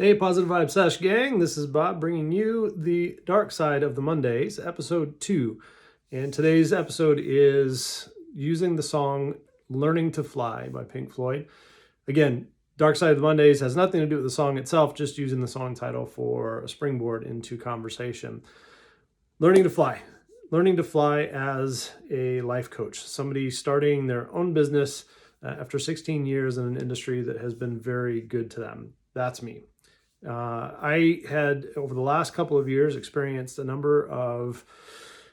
Hey, Positive Vibe Sesh gang. This is Bob bringing you the Dark Side of the Mondays, episode 2. And today's episode is using the song Learning to Fly by Pink Floyd. Again, Dark Side of the Mondays has nothing to do with the song itself, just using the song title for a springboard into conversation. Learning to fly. Learning to fly as a life coach, somebody starting their own business after 16 years in an industry that has been very good to them. That's me. I had, over the last couple of years, experienced a number of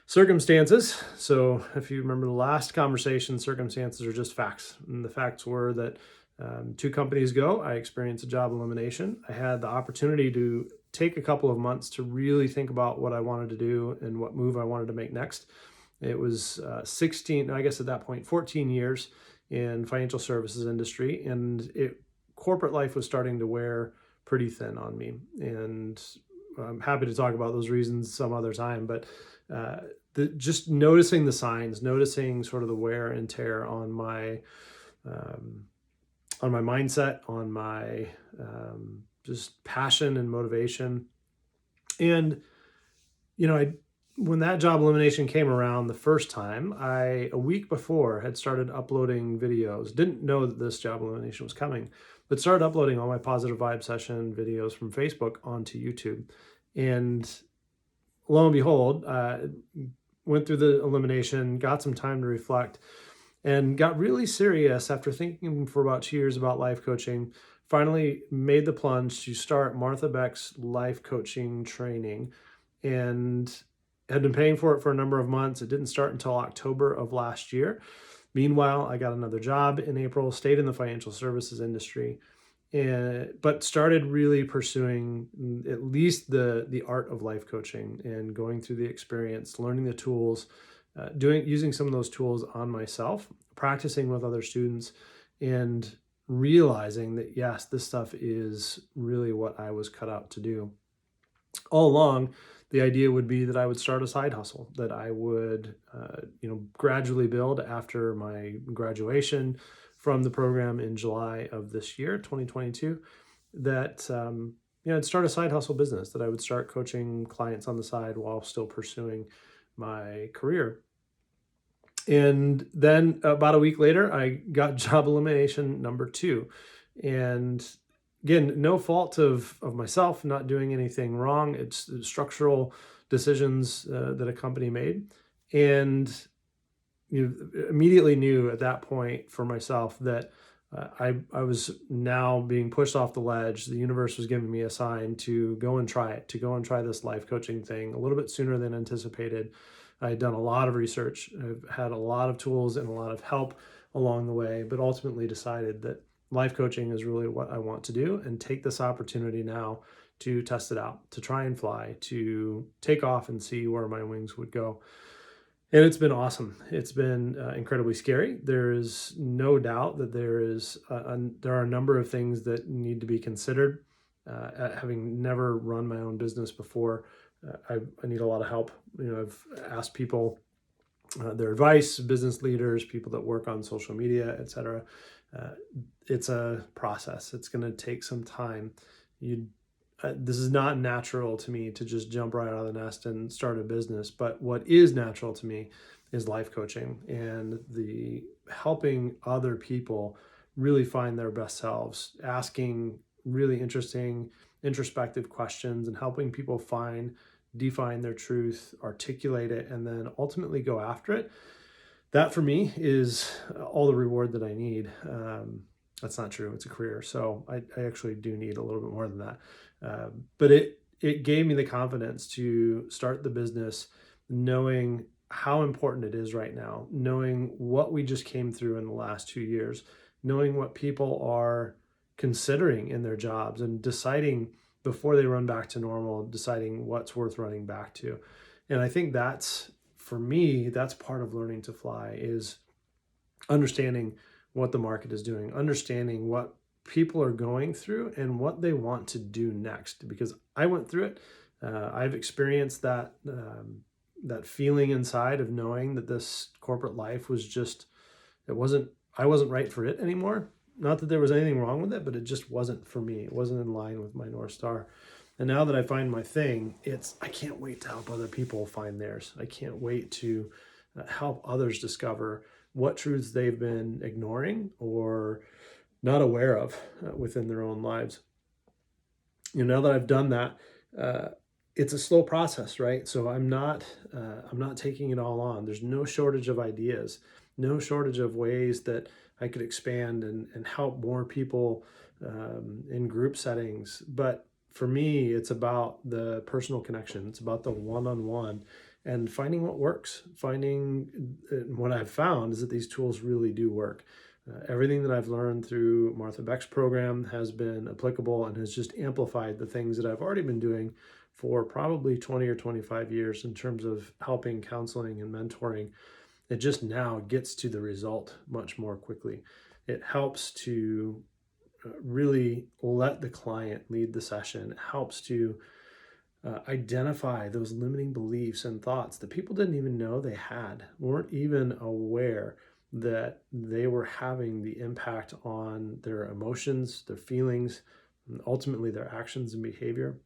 circumstances. So if you remember the last conversation, circumstances are just facts. And the facts were that 2 companies ago, I experienced a job elimination. I had the opportunity to take a couple of months to really think about what I wanted to do and what move I wanted to make next. It was 16, I guess at that point, 14 years in financial services industry, and corporate life was starting to wear pretty thin on me. And I'm happy to talk about those reasons some other time, but just noticing the signs, noticing sort of the wear and tear on my mindset, on my just passion and motivation. And, when that job elimination came around the first time, a week before had started uploading videos. Didn't know that this job elimination was coming, but started uploading all my Positive Vibe Session videos from Facebook onto YouTube. And lo and behold, went through the elimination, got some time to reflect, and got really serious after thinking for about 2 years about life coaching. Finally made the plunge to start Martha Beck's life coaching training, and had been paying for it for a number of months. It didn't start until October of last year. Meanwhile, I got another job in April, stayed in the financial services industry, but started really pursuing at least the art of life coaching and going through the experience, learning the tools, using some of those tools on myself, practicing with other students, and realizing that, yes, this stuff is really what I was cut out to do. All along, the idea would be that I would start a side hustle, that I would, gradually build after my graduation from the program in July of this year, 2022, that, I'd start a side hustle business, that I would start coaching clients on the side while still pursuing my career. And then about a week later, I got job elimination number 2. And again, no fault of myself, not doing anything wrong. It's structural decisions that a company made. And immediately knew at that point for myself that I was now being pushed off the ledge. The universe was giving me a sign to go and try it, to go and try this life coaching thing a little bit sooner than anticipated. I had done a lot of research. I've had a lot of tools and a lot of help along the way, but ultimately decided that life coaching is really what I want to do, and take this opportunity now to test it out, to try and fly, to take off and see where my wings would go. And it's been awesome. It's been incredibly scary. There is no doubt that there are a number of things that need to be considered. Having never run my own business before, I need a lot of help. I've asked people their advice, business leaders, people that work on social media, etc. It's a process. It's going to take some time. This is not natural to me to just jump right out of the nest and start a business. But what is natural to me is life coaching and the helping other people really find their best selves, asking really interesting, introspective questions, and helping people define their truth, articulate it, and then ultimately go after it. That for me is all the reward that I need. That's not true. It's a career. So I actually do need a little bit more than that. But it gave me the confidence to start the business, knowing how important it is right now, knowing what we just came through in the last 2 years, knowing what people are considering in their jobs, and deciding before they run back to normal, deciding what's worth running back to. And I think for me, that's part of learning to fly, is understanding what the market is doing, understanding what people are going through and what they want to do next. Because I went through it. I've experienced that feeling inside of knowing that this corporate life was I wasn't right for it anymore. not that there was anything wrong with it, but it just wasn't for me. It wasn't in line with my North Star. And now that I find my thing, I can't wait to help other people find theirs. I can't wait to help others discover what truths they've been ignoring or not aware of within their own lives. Now that I've done that, it's a slow process, right? So I'm not taking it all on. There's no shortage of ideas, no shortage of ways that I could expand and help more people in group settings. But for me, it's about the personal connection. It's about the one-on-one and finding what works. Finding what I've found is that these tools really do work. Everything that I've learned through Martha Beck's program has been applicable and has just amplified the things that I've already been doing for probably 20 or 25 years in terms of helping, counseling, and mentoring. It just now gets to the result much more quickly. It helps to really let the client lead the session. It helps to identify those limiting beliefs and thoughts that people didn't even know they had, weren't even aware that they were having the impact on their emotions, their feelings, and ultimately their actions and behavior.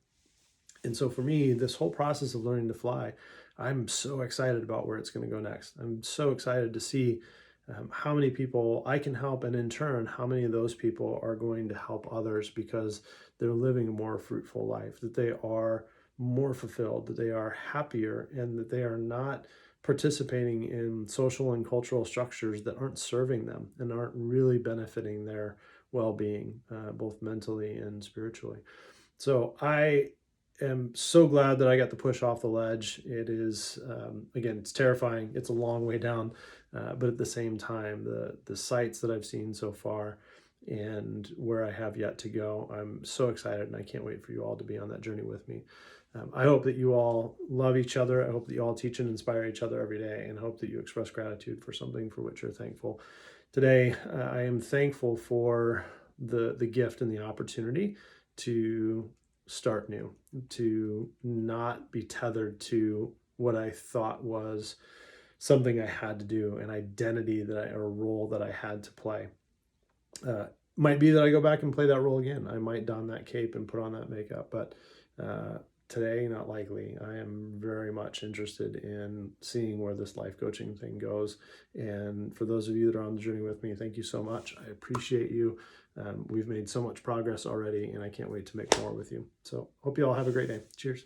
And so for me, this whole process of learning to fly, I'm so excited about where it's going to go next. I'm so excited to see how many people I can help, and in turn, how many of those people are going to help others because they're living a more fruitful life, that they are more fulfilled, that they are happier, and that they are not participating in social and cultural structures that aren't serving them and aren't really benefiting their well-being, both mentally and spiritually. So I am so glad that I got the push off the ledge. It is, again, it's terrifying. It's a long way down, but at the same time, the sights that I've seen so far and where I have yet to go, I'm so excited, and I can't wait for you all to be on that journey with me. I hope that you all love each other. I hope that you all teach and inspire each other every day, and hope that you express gratitude for something for which you're thankful. Today, I am thankful for the gift and the opportunity to start new, to not be tethered to what I thought was something I had to do, an identity or a role that I had to play. Might be that I go back and play that role again. I might don that cape and put on that makeup, but today, not likely. I am very much interested in seeing where this life coaching thing goes. And for those of you that are on the journey with me, thank you so much. I appreciate you. We've made so much progress already, and I can't wait to make more with you. So hope you all have a great day. Cheers.